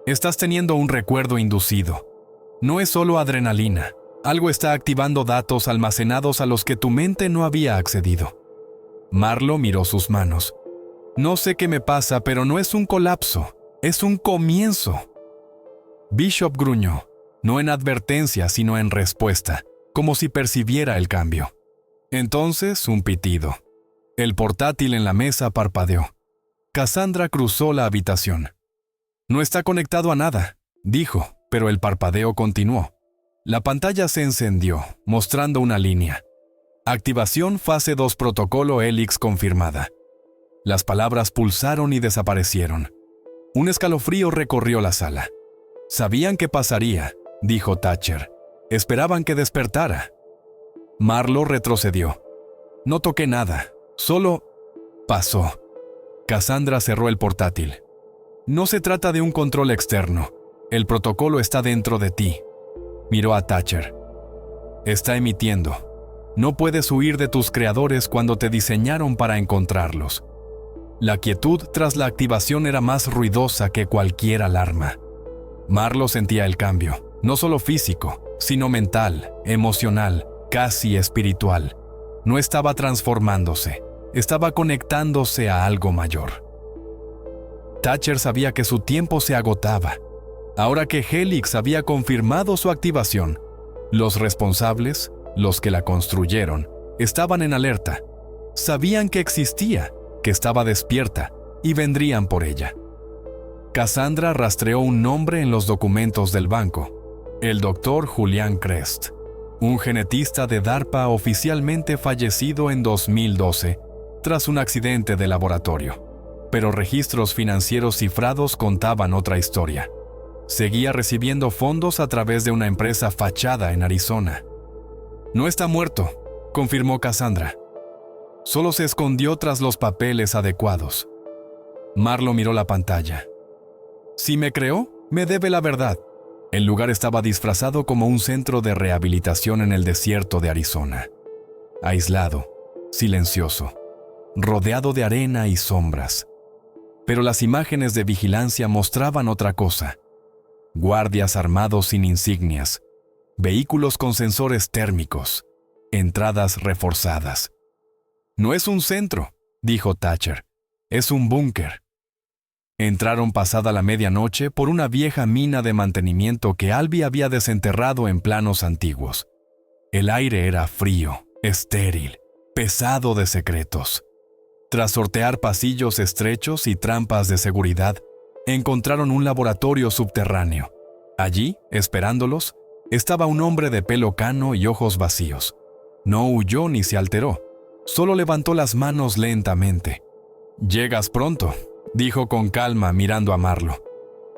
«Estás teniendo un recuerdo inducido. No es solo adrenalina. Algo está activando datos almacenados a los que tu mente no había accedido». Marlo miró sus manos. «No sé qué me pasa, pero no es un colapso. Es un comienzo». Bishop gruñó, no en advertencia, sino en respuesta, como si percibiera el cambio. Entonces, un pitido. El portátil en la mesa parpadeó. Cassandra cruzó la habitación. «No está conectado a nada», dijo, pero el parpadeo continuó. La pantalla se encendió, mostrando una línea. «Activación fase 2 protocolo Helix confirmada». Las palabras pulsaron y desaparecieron. Un escalofrío recorrió la sala. Sabían qué pasaría, dijo Thatcher. Esperaban que despertara. Marlowe retrocedió. No toqué nada, solo pasó. Cassandra cerró el portátil. No se trata de un control externo. El protocolo está dentro de ti. Miró a Thatcher. Está emitiendo. No puedes huir de tus creadores cuando te diseñaron para encontrarlos. La quietud tras la activación era más ruidosa que cualquier alarma. Marlowe sentía el cambio, no solo físico, sino mental, emocional, casi espiritual. No estaba transformándose, estaba conectándose a algo mayor. Thatcher sabía que su tiempo se agotaba. Ahora que Helix había confirmado su activación, los responsables, los que la construyeron, estaban en alerta. Sabían que existía, que estaba despierta, y vendrían por ella. Cassandra rastreó un nombre en los documentos del banco: el Dr. Julian Crest, un genetista de DARPA oficialmente fallecido en 2012 tras un accidente de laboratorio. Pero registros financieros cifrados contaban otra historia. Seguía recibiendo fondos a través de una empresa fachada en Arizona. No está muerto, confirmó Cassandra. Solo se escondió tras los papeles adecuados. Marlowe miró la pantalla. Si me creó, me debe la verdad. El lugar estaba disfrazado como un centro de rehabilitación en el desierto de Arizona. Aislado, silencioso, rodeado de arena y sombras. Pero las imágenes de vigilancia mostraban otra cosa. Guardias armados sin insignias, vehículos con sensores térmicos, entradas reforzadas. No es un centro, dijo Thatcher, es un búnker. Entraron pasada la medianoche por una vieja mina de mantenimiento que Albie había desenterrado en planos antiguos. El aire era frío, estéril, pesado de secretos. Tras sortear pasillos estrechos y trampas de seguridad, encontraron un laboratorio subterráneo. Allí, esperándolos, estaba un hombre de pelo cano y ojos vacíos. No huyó ni se alteró, solo levantó las manos lentamente. «Llegas pronto», dijo con calma mirando a Marlowe.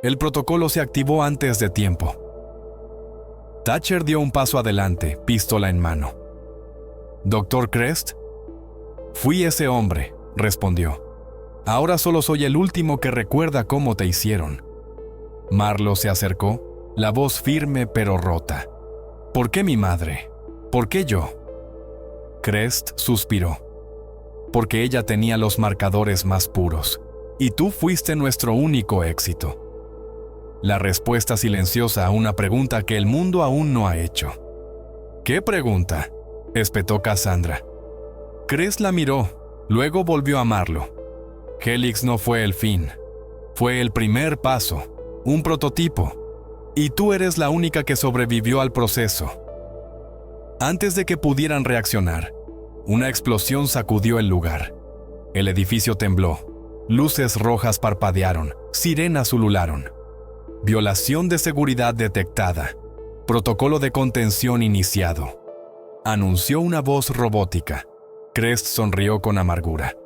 El protocolo se activó antes de tiempo. Thatcher dio un paso adelante, pistola en mano. «¿Dr. Crest?» «Fui ese hombre», respondió. «Ahora solo soy el último que recuerda cómo te hicieron». Marlowe se acercó, la voz firme pero rota. «¿Por qué mi madre? ¿Por qué yo?» Crest suspiró. «Porque ella tenía los marcadores más puros, y tú fuiste nuestro único éxito». La respuesta silenciosa a una pregunta que el mundo aún no ha hecho. «¿Qué pregunta?», espetó Cassandra. Crest la miró, luego volvió a Marlowe. «Helix no fue el fin. Fue el primer paso, un prototipo. Y tú eres la única que sobrevivió al proceso». Antes de que pudieran reaccionar, una explosión sacudió el lugar. El edificio tembló. Luces rojas parpadearon, sirenas ulularon. Violación de seguridad detectada. Protocolo de contención iniciado. Anunció una voz robótica. Crest sonrió con amargura.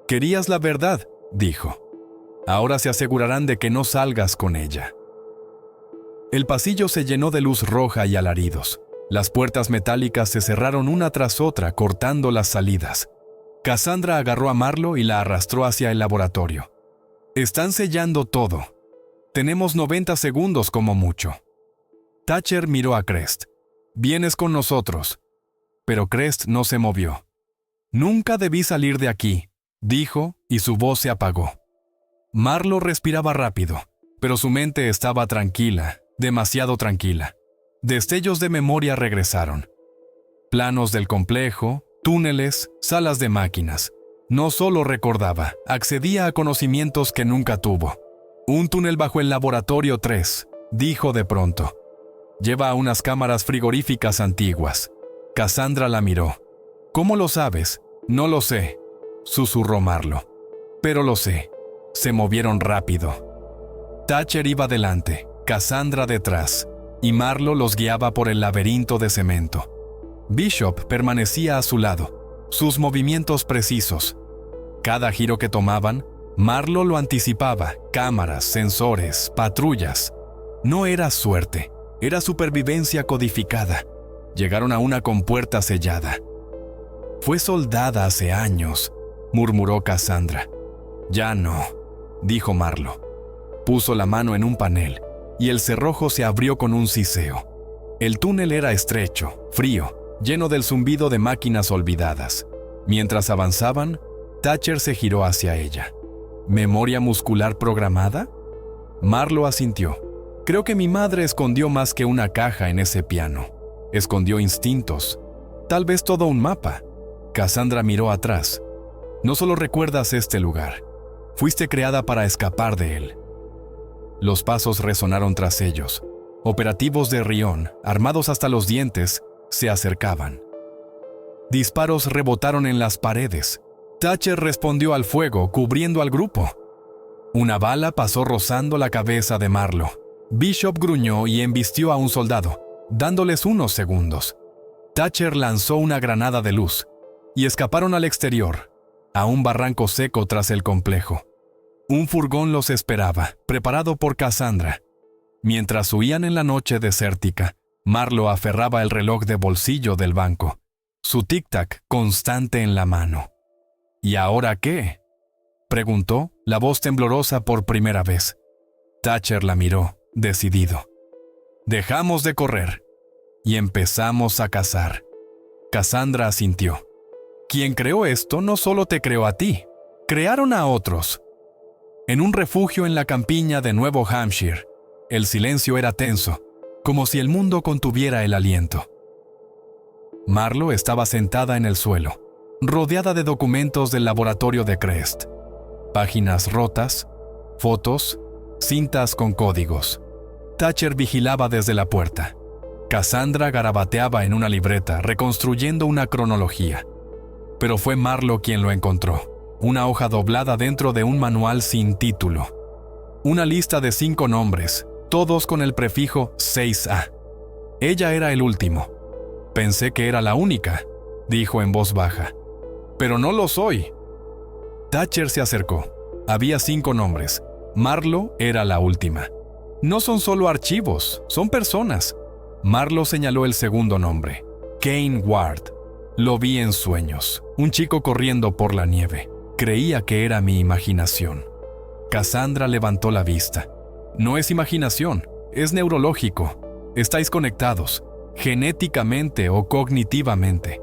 «Querías la verdad», dijo. «Ahora se asegurarán de que no salgas con ella». El pasillo se llenó de luz roja y alaridos. Las puertas metálicas se cerraron una tras otra, cortando las salidas. Cassandra agarró a Marlowe y la arrastró hacia el laboratorio. «Están sellando todo. Tenemos 90 segundos como mucho». Thatcher miró a Crest. «Vienes con nosotros». Pero Crest no se movió. «Nunca debí salir de aquí», dijo, y su voz se apagó. Marlowe respiraba rápido, pero su mente estaba tranquila, demasiado tranquila. Destellos de memoria regresaron. Planos del complejo, túneles, salas de máquinas. No solo recordaba, accedía a conocimientos que nunca tuvo. «Un túnel bajo el laboratorio 3», dijo de pronto. «Lleva a unas cámaras frigoríficas antiguas». Cassandra la miró. «¿Cómo lo sabes?» «No lo sé», susurró Marlowe. «Pero lo sé». Se movieron rápido. Thatcher iba delante, Cassandra detrás, y Marlowe los guiaba por el laberinto de cemento. Bishop permanecía a su lado, sus movimientos precisos. Cada giro que tomaban, Marlo lo anticipaba: cámaras, sensores, patrullas. No era suerte, era supervivencia codificada. Llegaron a una compuerta sellada. «Fue soldada hace años», murmuró Cassandra. «Ya no», dijo Marlo. Puso la mano en un panel y el cerrojo se abrió con un siseo. El túnel era estrecho, frío, lleno del zumbido de máquinas olvidadas. Mientras avanzaban, Thatcher se giró hacia ella. «¿Memoria muscular programada?» Marlo asintió. «Creo que mi madre escondió más que una caja en ese piano. Escondió instintos. Tal vez todo un mapa». Cassandra miró atrás. «No solo recuerdas este lugar. Fuiste creada para escapar de él». Los pasos resonaron tras ellos. Operativos de Rion, armados hasta los dientes, se acercaban. Disparos rebotaron en las paredes. Thatcher respondió al fuego, cubriendo al grupo. Una bala pasó rozando la cabeza de Marlo. Bishop gruñó y embistió a un soldado, dándoles unos segundos. Thatcher lanzó una granada de luz y escaparon al exterior, a un barranco seco tras el complejo. Un furgón los esperaba, preparado por Cassandra. Mientras huían en la noche desértica, Marlo aferraba el reloj de bolsillo del banco, su tic-tac constante en la mano. «¿Y ahora qué?», preguntó, la voz temblorosa por primera vez. Thatcher la miró, decidido. «Dejamos de correr y empezamos a cazar». Cassandra asintió. «Quien creó esto no solo te creó a ti, crearon a otros». En un refugio en la campiña de Nuevo Hampshire, el silencio era tenso, como si el mundo contuviera el aliento. Marlo estaba sentada en el suelo, rodeada de documentos del laboratorio de Crest. Páginas rotas, fotos, cintas con códigos. Thatcher vigilaba desde la puerta. Cassandra garabateaba en una libreta, reconstruyendo una cronología. Pero fue Marlo quien lo encontró. Una hoja doblada dentro de un manual sin título. Una lista de 5 nombres, todos con el prefijo 6A. Ella era el último. «Pensé que era la única», dijo en voz baja. «Pero no lo soy». Thatcher se acercó. Había 5 nombres. Marlo era la última. «No son solo archivos, son personas». Marlo señaló el segundo nombre. «Kane Ward». Lo vi en sueños. Un chico corriendo por la nieve. Creía que era mi imaginación. Cassandra levantó la vista. «No es imaginación, es neurológico. Estáis conectados, genéticamente o cognitivamente.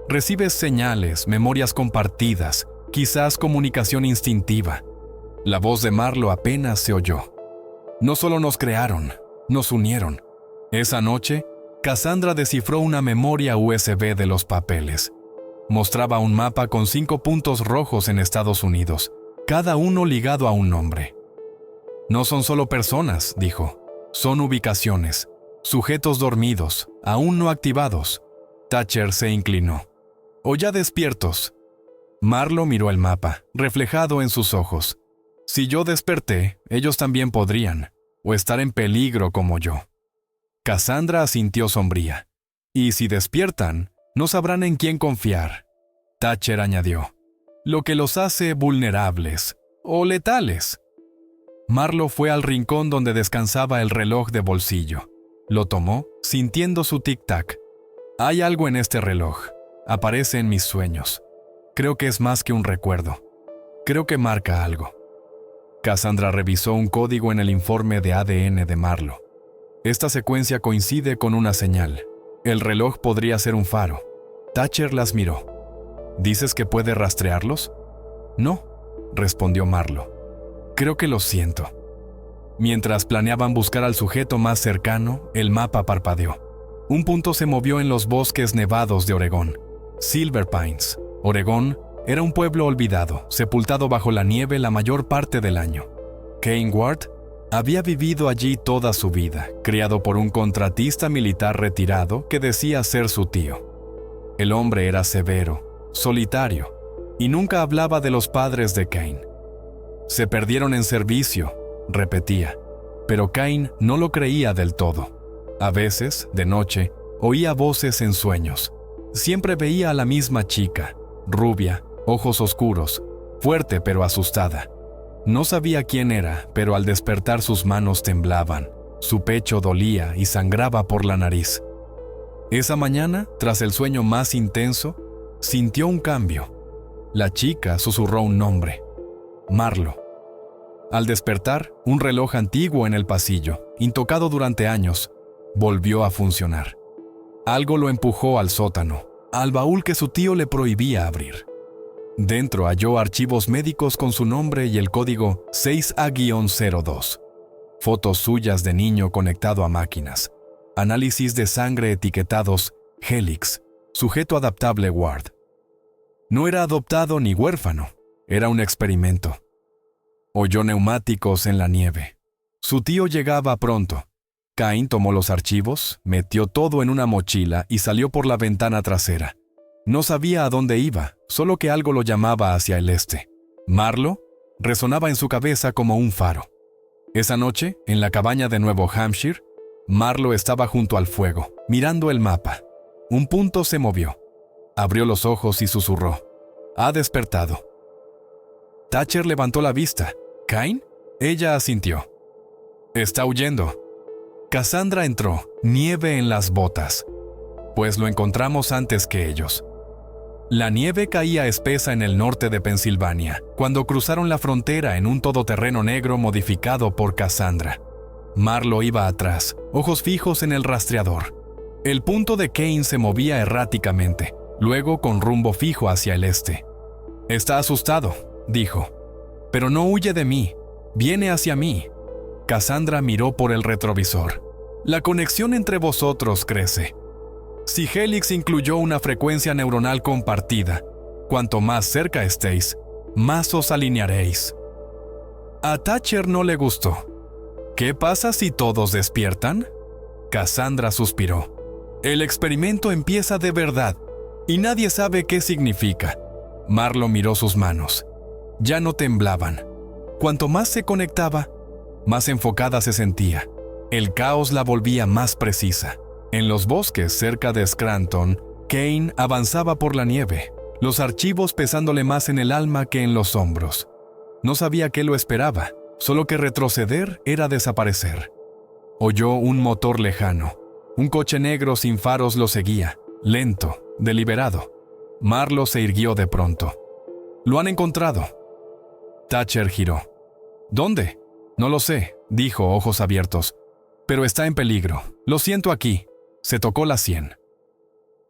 Recibes señales, memorias compartidas, quizás comunicación instintiva». La voz de Marlo apenas se oyó. «No solo nos crearon, nos unieron». Esa noche, Cassandra descifró una memoria USB de los papeles. Mostraba un mapa con 5 puntos rojos en Estados Unidos, cada uno ligado a un nombre. «No son solo personas», dijo. «Son ubicaciones, sujetos dormidos, aún no activados». Thatcher se inclinó. «O ya despiertos». Marlo miró el mapa, reflejado en sus ojos. «Si yo desperté, ellos también podrían, o estar en peligro como yo». Cassandra asintió sombría. «Y si despiertan, no sabrán en quién confiar». Thatcher añadió. «Lo que los hace vulnerables o letales». Marlo fue al rincón donde descansaba el reloj de bolsillo. Lo tomó, sintiendo su tic-tac. «Hay algo en este reloj. Aparece en mis sueños. Creo que es más que un recuerdo. Creo que marca algo». Cassandra revisó un código en el informe de ADN de Marlo. Esta secuencia coincide con una señal. El reloj podría ser un faro. Thatcher las miró. «¿Dices que puede rastrearlos?» «No», respondió Marlo. «Creo que lo siento». Mientras planeaban buscar al sujeto más cercano, el mapa parpadeó. Un punto se movió en los bosques nevados de Oregón. Silver Pines, Oregón, era un pueblo olvidado, sepultado bajo la nieve la mayor parte del año. Kane Ward había vivido allí toda su vida, criado por un contratista militar retirado que decía ser su tío. El hombre era severo, solitario, y nunca hablaba de los padres de Kane. «Se perdieron en servicio», repetía, pero Kane no lo creía del todo. A veces, de noche, oía voces en sueños. Siempre veía a la misma chica, rubia, ojos oscuros, fuerte pero asustada. No sabía quién era, pero al despertar sus manos temblaban, su pecho dolía y sangraba por la nariz. Esa mañana, tras el sueño más intenso, sintió un cambio. La chica susurró un nombre: Marlo. Al despertar, un reloj antiguo en el pasillo, intocado durante años, volvió a funcionar. Algo lo empujó al sótano, al baúl que su tío le prohibía abrir. Dentro halló archivos médicos con su nombre y el código 6A-02. Fotos suyas de niño conectado a máquinas. Análisis de sangre etiquetados Helix, sujeto adaptable Ward. No era adoptado ni huérfano, era un experimento. Oyó neumáticos en la nieve. Su tío llegaba pronto. Cain tomó los archivos, metió todo en una mochila y salió por la ventana trasera. No sabía a dónde iba, solo que algo lo llamaba hacia el este. Marlo resonaba en su cabeza como un faro. Esa noche, en la cabaña de Nuevo Hampshire, Marlo estaba junto al fuego, mirando el mapa. Un punto se movió. Abrió los ojos y susurró: «Ha despertado». Thatcher levantó la vista. «¿Cain?». Ella asintió. «Está huyendo». Cassandra entró, nieve en las botas. «Pues lo encontramos antes que ellos». La nieve caía espesa en el norte de Pensilvania, cuando cruzaron la frontera en un todoterreno negro modificado por Cassandra. Marlo iba atrás, ojos fijos en el rastreador. El punto de Cain se movía erráticamente, luego con rumbo fijo hacia el este. «Está asustado», dijo. «Pero no huye de mí, viene hacia mí». Cassandra miró por el retrovisor. «La conexión entre vosotros crece. Si Helix incluyó una frecuencia neuronal compartida, cuanto más cerca estéis, más os alinearéis». A Thatcher no le gustó. «¿Qué pasa si todos despiertan?». Cassandra suspiró. «El experimento empieza de verdad, y nadie sabe qué significa». Marlo miró sus manos. Ya no temblaban. Cuanto más se conectaba, más enfocada se sentía. El caos la volvía más precisa. En los bosques cerca de Scranton, Cain avanzaba por la nieve, los archivos pesándole más en el alma que en los hombros. No sabía qué lo esperaba, solo que retroceder era desaparecer. Oyó un motor lejano. Un coche negro sin faros lo seguía, lento, deliberado. Marlo se irguió de pronto. «Lo han encontrado». Thatcher giró. «¿Dónde?». «No lo sé», dijo, ojos abiertos. «Pero está en peligro. Lo siento aquí». Se tocó la sien.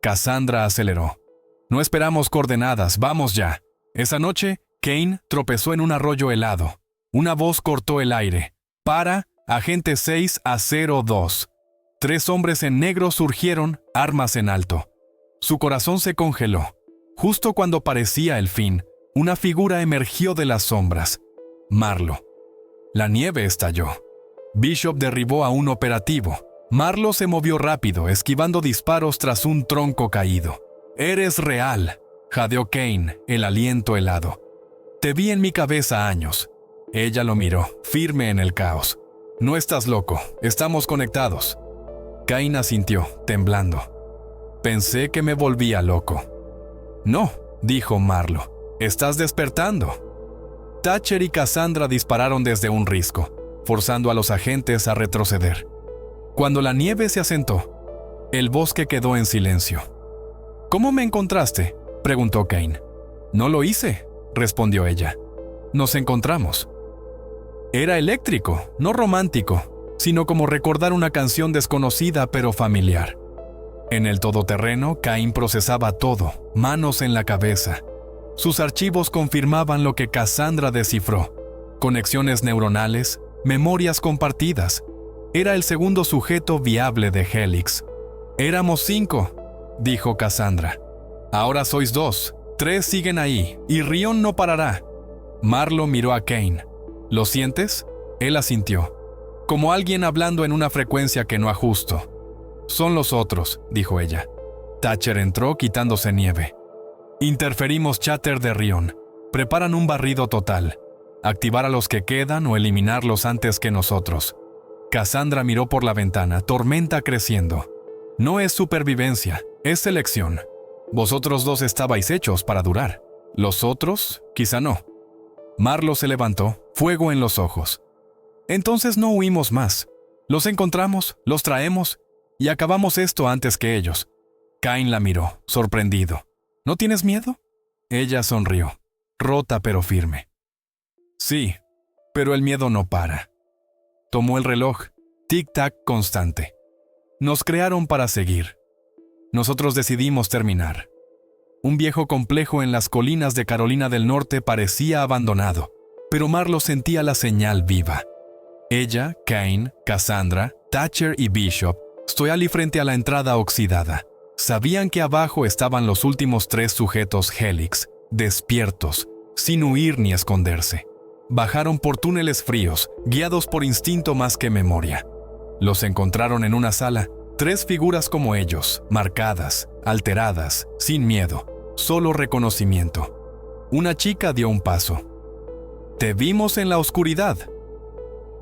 Cassandra aceleró. «No esperamos coordenadas, vamos ya». Esa noche, Cain tropezó en un arroyo helado. Una voz cortó el aire. «Para, agente 6A-02». 3 hombres en negro surgieron, armas en alto. Su corazón se congeló. Justo cuando parecía el fin, una figura emergió de las sombras. Marlo. La nieve estalló. Bishop derribó a un operativo. Marlo se movió rápido, esquivando disparos tras un tronco caído. «Eres real», jadeó Cain, el aliento helado. «Te vi en mi cabeza años». Ella lo miró, firme en el caos. «No estás loco, estamos conectados». Cain asintió, temblando. «Pensé que me volvía loco». «No», dijo Marlo, «estás despertando». Thatcher y Cassandra dispararon desde un risco, forzando a los agentes a retroceder. Cuando la nieve se asentó, el bosque quedó en silencio. «¿Cómo me encontraste?», preguntó Cain. «No lo hice», respondió ella. «Nos encontramos». Era eléctrico, no romántico, sino como recordar una canción desconocida pero familiar. En el todoterreno, Cain procesaba todo, manos en la cabeza. Sus archivos confirmaban lo que Cassandra descifró: conexiones neuronales, memorias compartidas. Era el segundo sujeto viable de Helix. «Éramos 5», dijo Cassandra. «Ahora sois 2, 3 siguen ahí, y Rion no parará». Marlo miró a Cain. «¿Lo sientes?». Él asintió. «Como alguien hablando en una frecuencia que no ajusto». «Son los otros», dijo ella. Thatcher entró quitándose nieve. «Interferimos cháter de Rion. Preparan un barrido total. Activar a los que quedan o eliminarlos antes que nosotros». Cassandra miró por la ventana, tormenta creciendo. «No es supervivencia, es selección. Vosotros 2 estabais hechos para durar. Los otros, quizá no. Marlo se levantó, fuego en los ojos. Entonces no huimos más. Los encontramos, los traemos y acabamos esto antes que ellos. Cain la miró, sorprendido. ¿No tienes miedo? Ella sonrió, rota pero firme. Sí, pero el miedo no para. Tomó el reloj, tic-tac constante. Nos crearon para seguir. Nosotros decidimos terminar. Un viejo complejo en las colinas de Carolina del Norte parecía abandonado, pero Marlo sentía la señal viva. Ella, Cain, Cassandra, Thatcher y Bishop, Stoyali frente a la entrada oxidada. Sabían que abajo estaban los últimos 3 sujetos Helix, despiertos, sin huir ni esconderse. Bajaron por túneles fríos, guiados por instinto más que memoria. Los encontraron en una sala, 3 figuras como ellos, marcadas, alteradas, sin miedo, solo reconocimiento. Una chica dio un paso. «Te vimos en la oscuridad».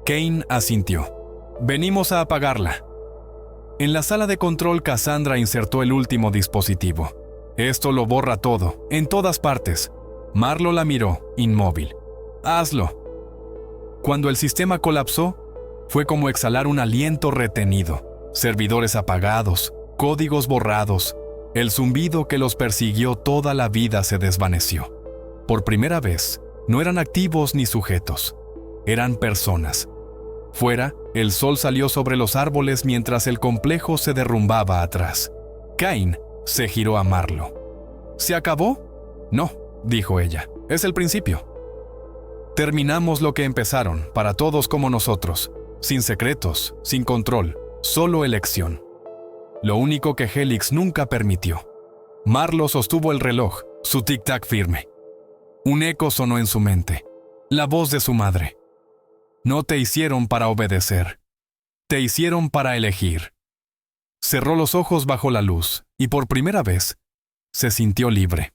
Cain asintió. «Venimos a apagarla». En la sala de control, Cassandra insertó el último dispositivo. «Esto lo borra todo, en todas partes». Marlo la miró, inmóvil. «Hazlo». Cuando el sistema colapsó, fue como exhalar un aliento retenido. Servidores apagados, códigos borrados. El zumbido que los persiguió toda la vida se desvaneció. Por primera vez, no eran activos ni sujetos. Eran personas. Fuera, el sol salió sobre los árboles mientras el complejo se derrumbaba atrás. Cain se giró a Marlo. ¿Se acabó? No, dijo ella. Es el principio. Terminamos lo que empezaron, para todos como nosotros. Sin secretos, sin control, solo elección. Lo único que Helix nunca permitió. Marlo sostuvo el reloj, su tic-tac firme. Un eco sonó en su mente. La voz de su madre. No te hicieron para obedecer. Te hicieron para elegir. Cerró los ojos bajo la luz y por primera vez se sintió libre.